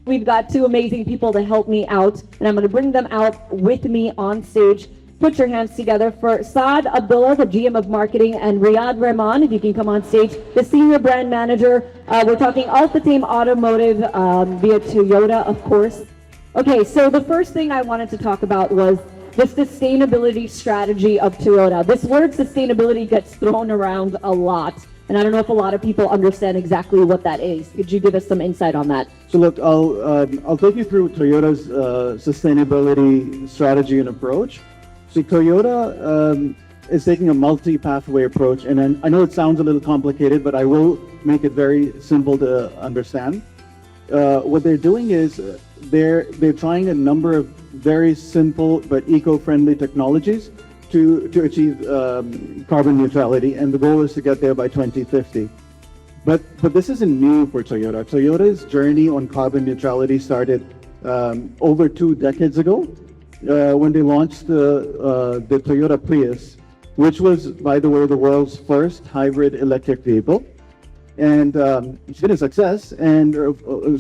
we've got two amazing people to help me out, and I'm going to bring them out with me on stage. Put your hands together for Saad Abdullah, the GM of Marketing, and Riyad Rahman, if you can come on stage, the Senior Brand Manager. We're talking Al-Futtaim Automotive via Toyota, of course. Okay, so the first thing I wanted to talk about was the sustainability strategy of Toyota. This word sustainability gets thrown around a lot, and I don't know if a lot of people understand exactly what that is. Could you give us some insight on that? So look, I'll take you through Toyota's sustainability strategy and approach. So Toyota is taking a multi-pathway approach, and I know it sounds a little complicated, but I will make it very simple to understand. What they're doing is they're trying a number of very simple but eco-friendly technologies to achieve carbon neutrality, and the goal is to get there by 2050. But this isn't new for Toyota. Toyota's journey on carbon neutrality started over 2 decades ago when they launched the Toyota Prius, which was, by the way, the world's first hybrid electric vehicle. And it's been a success, and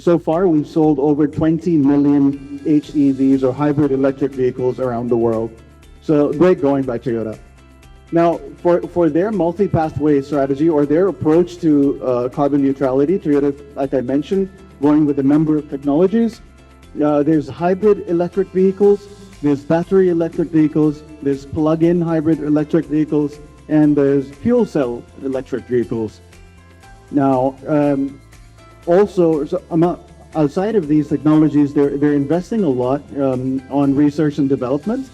so far we've sold over 20 million HEVs or hybrid electric vehicles around the world. So great going by Toyota. Now, for their multi-pathway strategy or their approach to carbon neutrality, Toyota, like I mentioned, going with a number of technologies. There's hybrid electric vehicles, there's battery electric vehicles, there's plug-in hybrid electric vehicles, and there's fuel cell electric vehicles. Now, also, outside of these technologies, they're investing a lot on research and development.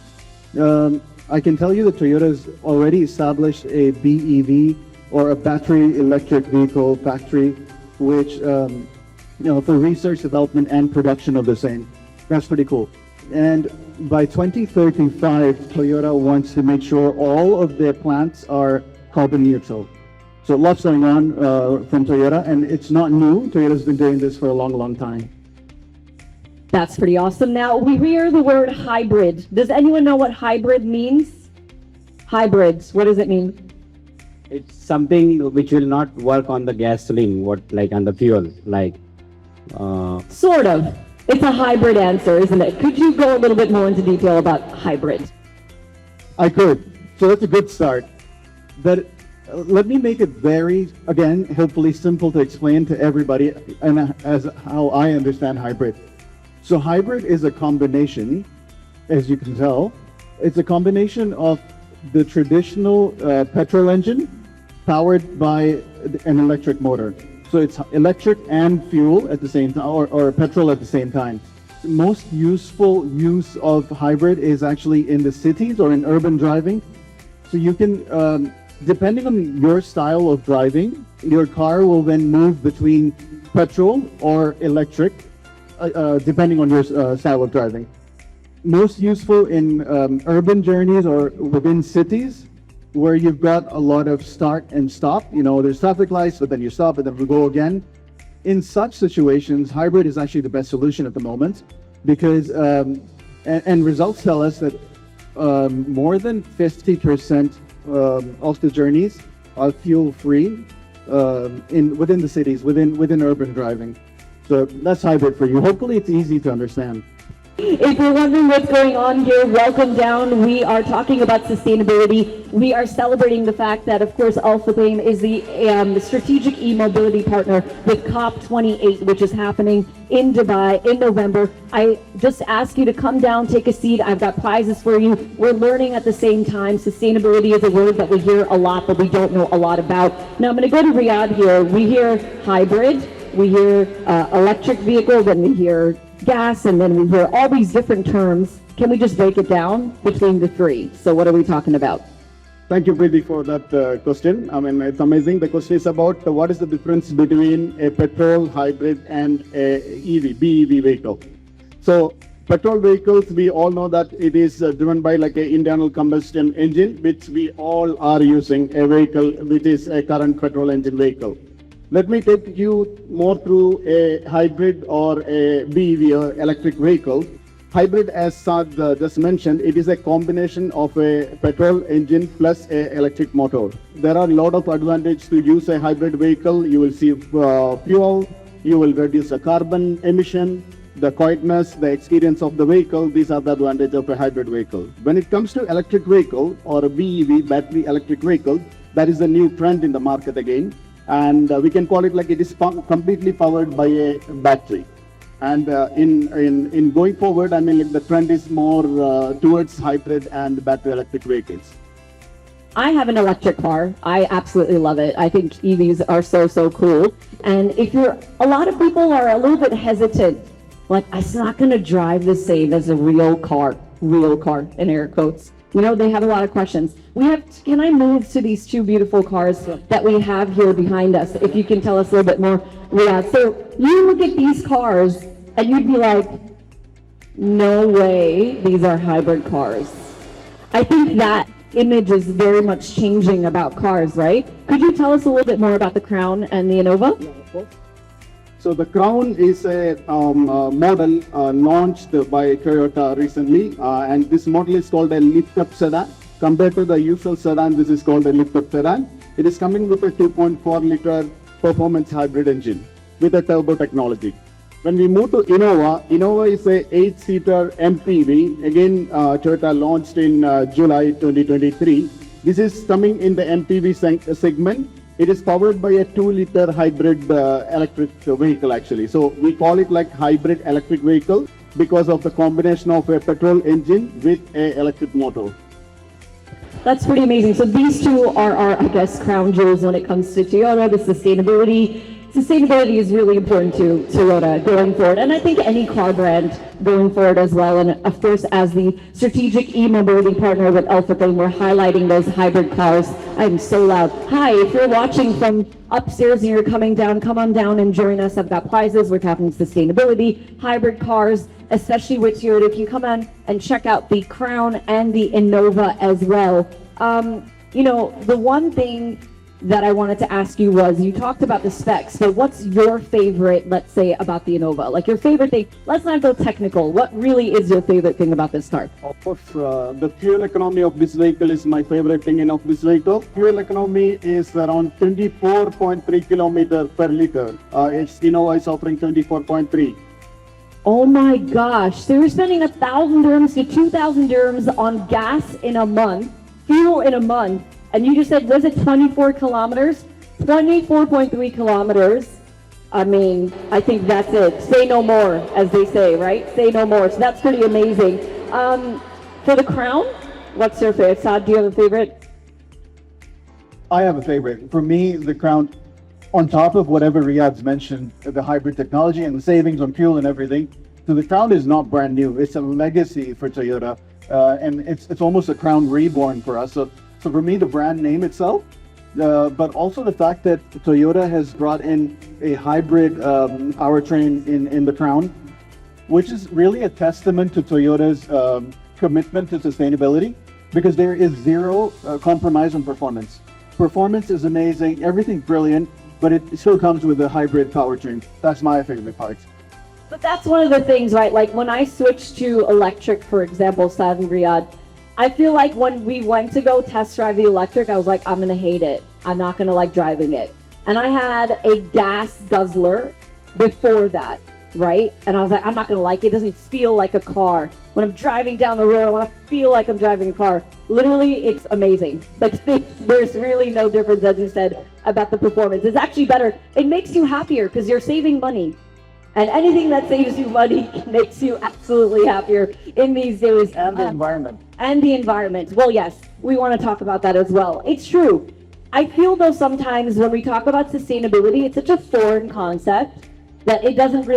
I can tell you that Toyota's already established a BEV or a battery electric vehicle factory, which, for research, development, and production of the same. That's pretty cool. And by 2035, Toyota wants to make sure all of their plants are carbon neutral. So lots going on from Toyota, and it's not new. Toyota's been doing this for a long, long time. That's pretty awesome. Now, we hear the word hybrid. Does anyone know what hybrid means? Hybrids, what does it mean? It's something which will not work on the gasoline, like on the fuel, like... Sort of. It's a hybrid answer, isn't it? Could you go a little bit more into detail about hybrid? I could. So that's a good start. But let me make it very, again, hopefully simple to explain to everybody and as how I understand hybrid. So hybrid is a combination, as you can tell, it's a combination of the traditional petrol engine powered by an electric motor. So it's electric and fuel at the same time, or petrol at the same time. Most useful use of hybrid is actually in the cities or in urban driving. So you can, depending on your style of driving, your car will then move between petrol or electric, depending on your style of driving. Most useful in urban journeys or within cities, where you've got a lot of start and stop. There's traffic lights, but then you stop and then we go again. In such situations, hybrid is actually the best solution at the moment because, and results tell us that more than 50% of the journeys are fuel-free within the cities, within urban driving. So that's hybrid for you. Hopefully it's easy to understand. If you're wondering what's going on here, welcome down. We are talking about sustainability. We are celebrating the fact that, of course, Al-Futtaim is the strategic e-mobility partner with COP28, which is happening in Dubai in November. I just ask you to come down, take a seat. I've got prizes for you. We're learning at the same time. Sustainability is a word that we hear a lot, but we don't know a lot about. Now, I'm going to go to Riyadh here. We hear hybrid, we hear electric vehicle, then we hear gas, and then we hear all these different terms. Can we just break it down between the three? So what are we talking about? Thank you, Preeti, for that question. I mean, it's amazing. The question is about what is the difference between a petrol, hybrid, and a BEV vehicle. So petrol vehicles, we all know that it is driven by like an internal combustion engine, which we all are using, a vehicle which is a current petrol engine vehicle. Let me take you more through a hybrid or a BEV or electric vehicle. Hybrid, as Saad just mentioned, it is a combination of a petrol engine plus a electric motor. There are a lot of advantages to use a hybrid vehicle. You will save fuel, you will reduce the carbon emission, the quietness, the experience of the vehicle, these are the advantages of a hybrid vehicle. When it comes to electric vehicle or a BEV, battery electric vehicle, that is a new trend in the market again. And we can call it like it is completely powered by a battery. And in going forward, I mean, like the trend is more towards hybrid and battery electric vehicles. I have an electric car. I absolutely love it. I think EVs are so cool. And if a lot of people are a little bit hesitant, like, it's not going to drive the same as a real car in air quotes. You know, they have a lot of questions. Can I move to these two beautiful cars that we have here behind us? If you can tell us a little bit more, Riyadh. So you look at these cars and you'd be like, no way, these are hybrid cars. I think that image is very much changing about cars, right? Could you tell us a little bit more about the Crown and the Innova? Yeah, of course. So the Crown is a model launched by Toyota recently, and this model is called a lift-up sedan. Compared to the usual sedan, this is called a lift-up sedan. It is coming with a 2.4-liter performance hybrid engine with a turbo technology. When we move to Innova is a 8-seater MPV. Again, Toyota launched in July 2023. This is coming in the MPV segment. It is powered by a 2-liter hybrid electric vehicle actually. So we call it like hybrid electric vehicle because of the combination of a petrol engine with a electric motor. That's pretty amazing. So these two are our, I guess, crown jewels when it comes to Toyota, the sustainability. Sustainability is really important to Toyota going forward, and I think any car brand going forward as well. And of course, as the strategic e-mobility partner with Al-Futtaim, we're highlighting those hybrid cars. I'm so loud. Hi, if you're watching from upstairs and you're coming down, come on down and join us. I've got prizes. We're talking sustainability, hybrid cars, especially with Toyota. If you come on and check out the Crown and the Innova as well. You know, the one thing that I wanted to ask you was, you talked about the specs, but what's your favorite, let's say, about the Innova? Like your favorite thing, let's not go technical. What really is your favorite thing about this car? Of course, the fuel economy of this vehicle is my favorite thing of this vehicle. Fuel economy is around 24.3 kilometers per liter. Innova is offering 24.3. Oh my gosh, so you're spending 1,000 dirhams to 2,000 dirhams on gas in a month, fuel in a month, and you just said, was it 24 kilometers? 24.3 kilometers. I mean, I think that's it. Say no more, as they say, right? Say no more. So that's pretty amazing. For the Crown, what's your favorite? Saad, do you have a favorite? I have a favorite. For me, the Crown, on top of whatever Riyadh's mentioned, the hybrid technology and the savings on fuel and everything, so the Crown is not brand new. It's a legacy for Toyota, and it's almost a Crown reborn for us. So for me, the brand name itself, but also the fact that Toyota has brought in a hybrid powertrain in the Crown, which is really a testament to Toyota's commitment to sustainability, because there is zero compromise on performance. Performance is amazing, everything's brilliant, but it still comes with a hybrid powertrain. That's my favorite part. But that's one of the things, right? Like when I switched to electric, for example, Saad and Riyadh, I feel like when we went to go test drive the electric, I was like, I'm gonna hate it. I'm not gonna like driving it. And I had a gas guzzler before that, right? And I was like, I'm not gonna like it. It doesn't feel like a car. When I'm driving down the road, I wanna feel like I'm driving a car. Literally, it's amazing. Like there's really no difference, as you said, about the performance. It's actually better. It makes you happier because you're saving money. And anything that saves you money makes you absolutely happier in these days. And the environment. And the environment. Well, yes, we want to talk about that as well. It's true. I feel though sometimes when we talk about sustainability, it's such a foreign concept that it doesn't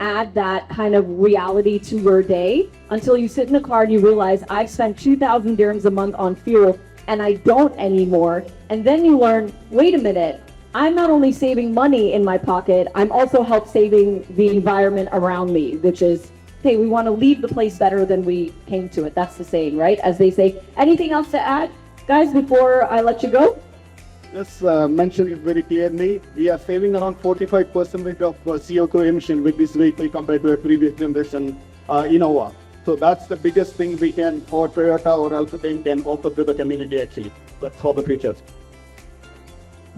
add that kind of reality to your day until you sit in a car and you realize I've spent 2,000 dirhams a month on fuel and I don't anymore. And then you learn, wait a minute, I'm not only saving money in my pocket, I'm also help saving the environment around me, which is, hey, we want to leave the place better than we came to it. That's the saying, right? As they say. Anything else to add, guys, before I let you go? Just mention it very clearly. We are saving around 45% of CO2 emission with this vehicle compared to a previous generation Innova. So that's the biggest thing we can, for Toyota or Al-Futtaim, can offer to the community actually. That's for the future.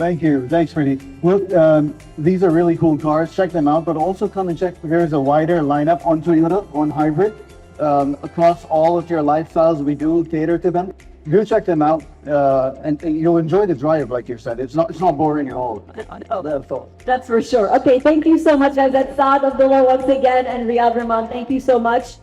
Thank you. Thanks, Freddie. Well, these are really cool cars. Check them out, but also come and check. There's a wider lineup on Toyota, on Hybrid. Across all of your lifestyles, we do cater to them. Do check them out, and you'll enjoy the drive, like you said. It's not boring at all. That's for sure. Okay, thank you so much, guys. That's Saad Abdullah once again and Riyad Rahman. Thank you so much.